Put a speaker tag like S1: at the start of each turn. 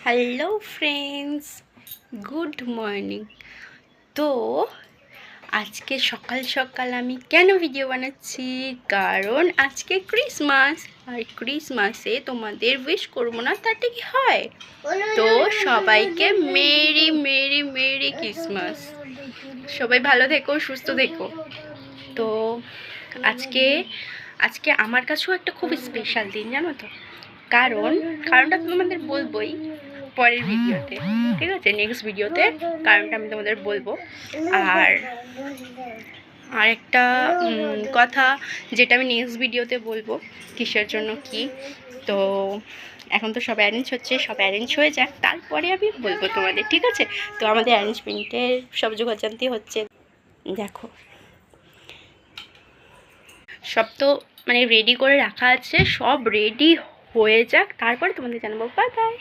S1: Hello friends, good morning. তো আজকে সকাল সকাল আমি কেন ভিডিও বানাচ্ছি, কারণ আজকে ক্রিসমাস। আর ক্রিসমাসে তোমাদের উইশ করবো না তাতে কি হয়? তো সবাইকে মেরি মেরি মেরি ক্রিসমাস। সবাই ভালো থেকো, সুস্থ থেকো। তো আজকে আজকে আমার কাছেও একটা খুব স্পেশাল দিন, জানো তো। কারণটা তোমাদের বলবোই পরের ভিডিওতে, ঠিক আছে? নেক্সট ভিডিওতে কারণটা আমি তোমাদের বলবো। আর একটা কথা যেটা আমি নেক্সট ভিডিওতে বলবো কিসের জন্য কি। তো এখন তো সব অ্যারেঞ্জ হচ্ছে, সব অ্যারেঞ্জ হয়ে যাক, তারপরে আমি বলবো তোমাদের, ঠিক আছে? তো আমাদের অ্যারেঞ্জমেন্টের সব যোগাযান্তি হচ্ছে, দেখো সব তো মানে রেডি করে রাখা আছে, সব রেডি হয়ে যাক, তারপরে তোমাদের জানাবো। Bye bye.